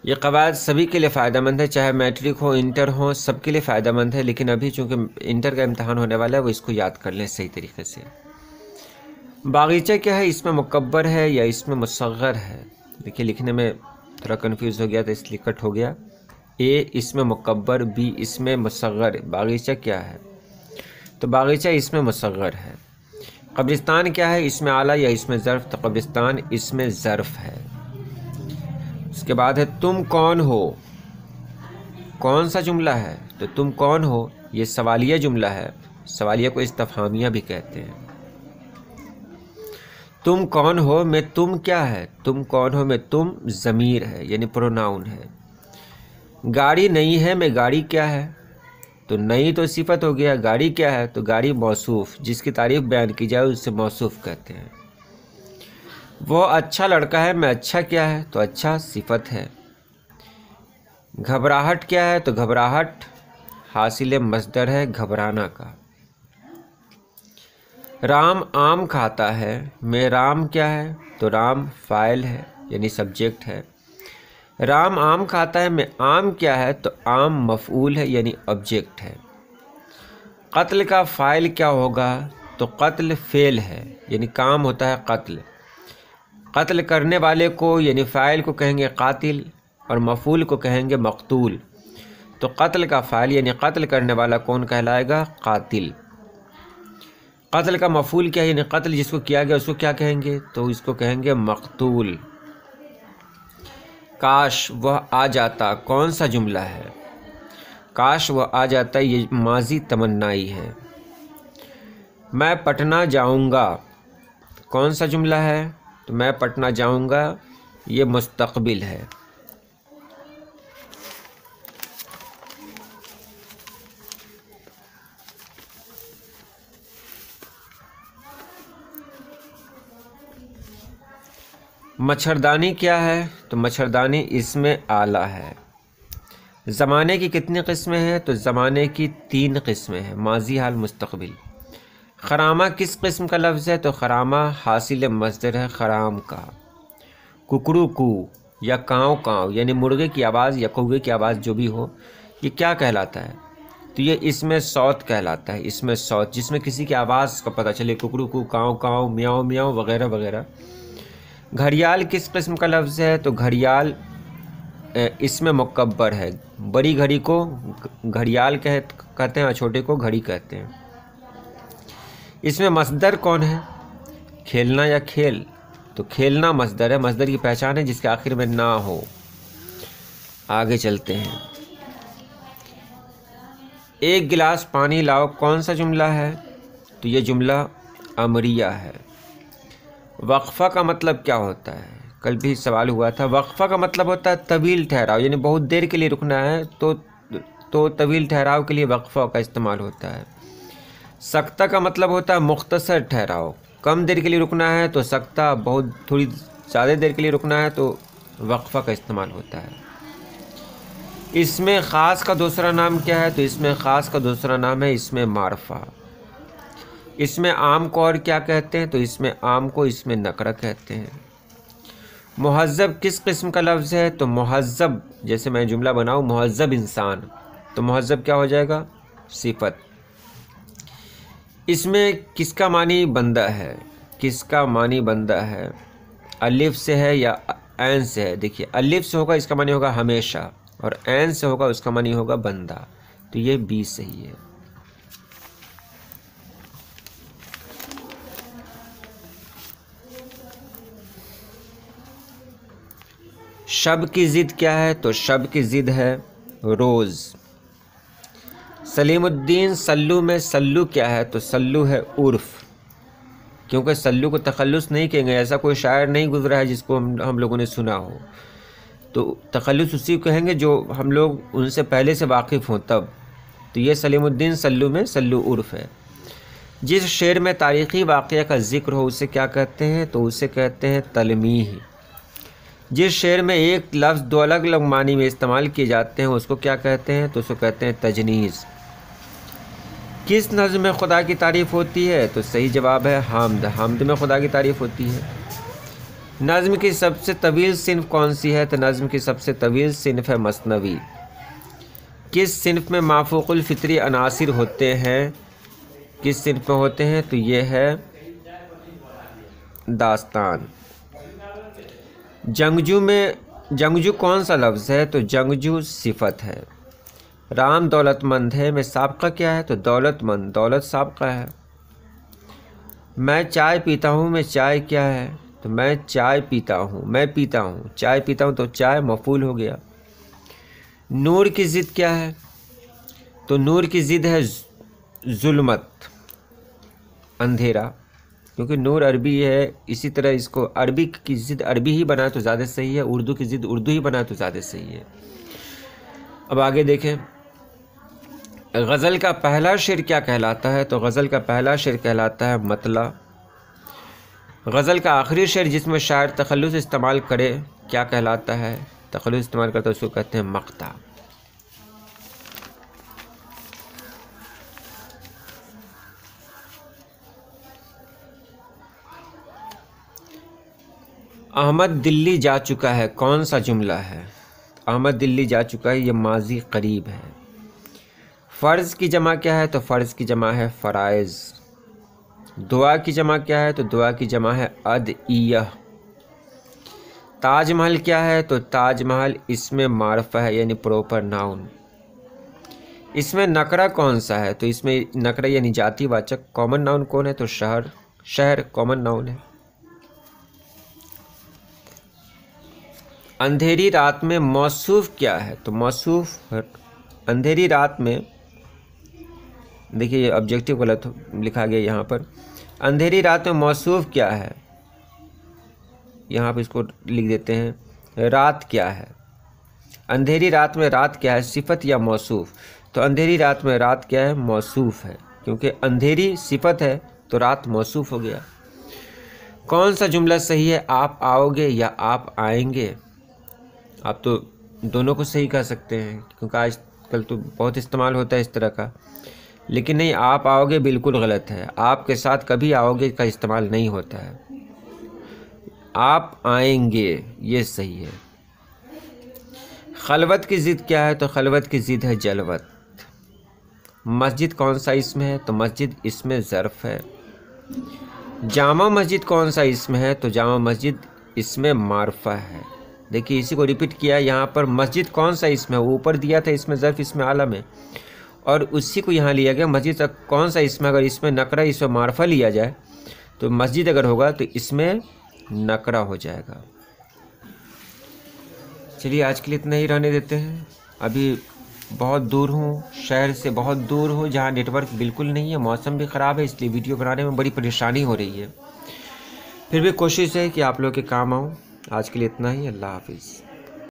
ये क़वायद सभी के लिए फ़ायदेमंद है, चाहे मैट्रिक हो इंटर हो, सबके लिए फ़ायदेमंद है। लेकिन अभी चूँकि इंटर का इम्तहान होने वाला है, वो इसको याद कर लें सही तरीके से। बागीचा क्या है, इसमें मुकब्बर है या इसमें मुसग़्ग़र है? देखिए लिखने में थोड़ा कंफ्यूज हो गया तो इसलिए कट हो गया। ए इसमें मुकब्बर, बी इसमें मुसग़्ग़र। बागीचा क्या है, तो बागीचा इसमें मुसग़्ग़र है। कब्रिस्तान क्या है, इसमें आला या इसमें ज़र्फ़? तो कब्रिस्तान इसमें ज़र्फ़ है। उसके बाद है तुम कौन हो, कौन सा जुमला है? तो तुम कौन हो ये सवालिया जुमला है। सवालिया को इस्तिफ़हामिया भी कहते हैं। तुम कौन हो में तुम क्या है, तुम कौन हो में तुम ज़मीर है यानी प्रोनाउन है। गाड़ी नहीं है में गाड़ी क्या है, तो नई तो सिफत हो गया, गाड़ी क्या है, तो गाड़ी मौसूफ, जिसकी तारीफ़ बयान की जाए उससे मौसूफ कहते हैं। वो अच्छा लड़का है में अच्छा क्या है, तो अच्छा सिफत है। घबराहट क्या है, तो घबराहट हासिल मस्दर है घबराना का। राम आम खाता है में राम क्या है, तो राम फ़ाइल है यानी सब्जेक्ट है। राम आम खाता है में आम क्या है, तो आम मफ़ऊल है यानी ऑब्जेक्ट है। कत्ल का फ़ाइल क्या होगा, तो कत्ल फ़ेल है यानी काम होता है कत्ल। कत्ल करने वाले को यानी फ़ाइल को कहेंगे कातिल और मफ़ऊल को कहेंगे मक़तूल। तो कत्ल का फ़ाइल यानी कत्ल करने वाला कौन कहलाएगा, कातिल। कत्ल का मफ़ऊल क्या है, यानी कत्ल जिसको किया गया उसको क्या कहेंगे, तो इसको कहेंगे मक़तूल। काश वह आ जाता, कौन सा जुमला है? काश वह आ जाता ये माजी तमन्नाई है। मैं पटना जाऊंगा, कौन सा जुमला है, तो मैं पटना जाऊंगा ये मुस्तक़बिल है। मच्छरदानी क्या है, तो मच्छरदानी इसमें आला है। ज़माने की कितनी किस्में हैं, तो ज़माने की 3 किस्में हैं, माजी हाल मुस्तक़बिल। खरामा किस किस्म का लफ्ज़ है, तो खरामा हासिल मस्दर है खराम का। कुकड़ू कू या काँव काँव यानी मुर्गे की आवाज़ या कौवे की आवाज़ जो भी हो, ये क्या कहलाता है, तो ये इसमें सौत कहलाता है। इसमें सौत जिसमें किसी की आवाज़ का पता चले, कुकड़ू कू, काँव काँव, म्याऊं म्याऊं वगैरह वगैरह। घड़ियाल किस किस्म का लफ्ज़ है, तो घड़ियाल इसमें मुकब्बर है। बड़ी घड़ी को घड़ियाल कहते हैं और छोटे को घड़ी कहते हैं। इसमें मस्दर कौन है, खेलना या खेल, तो खेलना मस्दर है। मस्दर की पहचान है जिसके आखिर में ना हो। आगे चलते हैं। एक गिलास पानी लाओ, कौन सा जुमला है, तो ये जुमला अमरिया है। वक्फ़ा का मतलब क्या होता है, कल भी सवाल हुआ था। वक्फ़ा का मतलब होता है तवील ठहराव, यानी बहुत देर के लिए रुकना है तो तवील ठहराव के लिए वक्फ़ा का इस्तेमाल होता है। सक्ता का मतलब होता है मुख्तसर ठहराव, कम देर के लिए रुकना है तो सक्ता, बहुत थोड़ी ज़्यादा देर के लिए रुकना है तो वक्फ़ा का इस्तेमाल होता है। इसमें ख़ास का दूसरा नाम क्या है, तो इसमें ख़ास का दूसरा नाम है इसमें मारफा। इसमें आम को और क्या कहते हैं, तो इसमें आम को इसमें नकरा कहते हैं। मुहज़्ज़ब किस किस्म का लफ्ज़ है, तो मुहज़्ज़ब जैसे मैं जुमला बनाऊँ मुहज़्ज़ब इंसान, तो मुहज़्ज़ब क्या हो जाएगा, सिफत। इसमें किसका मानी बंदा है, किसका मानी बंदा है, अलिफ से है या ऐन से है। देखिए अलिफ से होगा इसका मानी होगा हमेशा और ऐन से होगा उसका मानी होगा बंदा, तो ये बी सही है। शब की ज़िद क्या है, तो शब की ज़िद है रोज़। सलीमुद्दीन सल्लू में सल्लू क्या है, तो सल्लू है उर्फ़, क्योंकि सल्लू को तखल्लुस नहीं कहेंगे, ऐसा कोई शायर नहीं गुजरा है जिसको हम लोगों ने सुना हो। तो तखल्लुस उसी को कहेंगे जो हम लोग उनसे पहले से वाकिफ़ हों तब। तो ये सलीमुद्दीन सल्लू में सल्लू उर्फ़ है। जिस शेर में तारीख़ी वाक़या का ज़िक्र हो उसे क्या कहते हैं, तो उसे कहते हैं तलमीह। जिस शेर में एक लफ्ज़ 2 अलग अलग मानी में इस्तेमाल किए जाते हैं उसको क्या कहते हैं, तो उसको कहते हैं तजनीज़। किस नज़्म में खुदा की तारीफ़ होती है, तो सही जवाब है हाम्द। हाम्द में खुदा की तारीफ़ होती है। नज़्म की सबसे तवील सिन्फ कौन सी है? तो नज़्म की सबसे तवील सिन्फ है मसनवी। किस सिन्फ में माफूकुल फितरी अनासिर होते हैं? किस सिन्फ में होते हैं? तो ये है दास्तान। जंगजू कौन सा लफ्ज़ है? तो जंगजू सिफत है। राम दौलतमंद है में साबका क्या है? तो दौलतमंद, दौलत साबका है। मैं चाय पीता हूँ में चाय क्या है? तो मैं चाय पीता हूँ, मैं पीता हूँ, चाय पीता हूँ, तो चाय मफूल हो गया। नूर की ज़िद क्या है? तो नूर की ज़िद है जुल्मत, अंधेरा, क्योंकि नूर अरबी है, इसी तरह इसको अरबी की ज़िद अरबी ही बनाए तो ज़्यादा सही है, उर्दू की ज़िद उर्दू ही बनाए तो ज़्यादा सही है। अब आगे देखें, गज़ल का पहला शेर क्या कहलाता है? तो गज़ल का पहला शेर कहलाता है मतला। गज़ल का आखिरी शेर जिसमें शायर तखल्लुस इस्तेमाल करे क्या कहलाता है? तखल्लुस इस्तेमाल करता है उसको कहते हैं मक़ता। अहमद दिल्ली जा चुका है कौन सा जुमला है? अहमद दिल्ली जा चुका है, ये माजी करीब है। फ़र्ज़ की जमा क्या है? तो फ़र्ज़ की जमा है फ़राइज़। दुआ की जमा क्या है? तो दुआ की जमा है अदइयह। ताजमहल क्या है? तो ताजमहल इसमें मारफा है, यानी प्रॉपर नाउन। इसमें नकरा कौन सा है? तो इसमें नकरा यानी जातिवाचक। कॉमन नाउन कौन है? तो शहर, शहर कॉमन नाउन है। अंधेरी रात में मौसूफ क्या है? तो मौसूफ अंधेरी रात में, देखिए ये ऑब्जेक्टिव गलत लिखा गया यहाँ पर। अंधेरी रात में मौसूफ क्या है? यहाँ पर इसको लिख देते हैं रात क्या है। अंधेरी रात में रात क्या है, सिफत या मौसूफ? तो अंधेरी रात में रात क्या है? मौसूफ है, क्योंकि अंधेरी सिफत है तो रात मौसूफ हो गया। कौन सा जुमला सही है? आप आओगे या आप आएंगे? आप तो दोनों को सही कह सकते हैं, क्योंकि आजकल तो बहुत इस्तेमाल होता है इस तरह का। लेकिन नहीं, आप आओगे बिल्कुल गलत है। आपके साथ कभी आओगे का इस्तेमाल नहीं होता है। आप आएंगे ये सही है। खलवत की ज़िद क्या है? तो खलवत की ज़िद है जलवत। मस्जिद कौन सा इसम है? तो मस्जिद इसमें ज़र्फ़ है। जामा मस्जिद कौन सा इसम है? तो जामा मस्जिद इसमें मारफा है। देखिए इसी को रिपीट किया, यहाँ पर मस्जिद कौन सा इसम है, ऊपर दिया था इसमें ज़र्फ़ इसमें आलम है, और उसी को यहाँ लिया गया मस्जिद कौन सा इसमें। अगर इसमें नकरा इसमें मारफा लिया जाए तो मस्जिद अगर होगा तो इसमें नकरा हो जाएगा। चलिए आज के लिए इतना ही रहने देते हैं। अभी बहुत दूर हूँ, शहर से बहुत दूर हूँ, जहाँ नेटवर्क बिल्कुल नहीं है, मौसम भी ख़राब है, इसलिए वीडियो बनाने में बड़ी परेशानी हो रही है। फिर भी कोशिश है कि आप लोग के काम आऊँ। आज के लिए इतना ही। अल्लाह हाफिज़।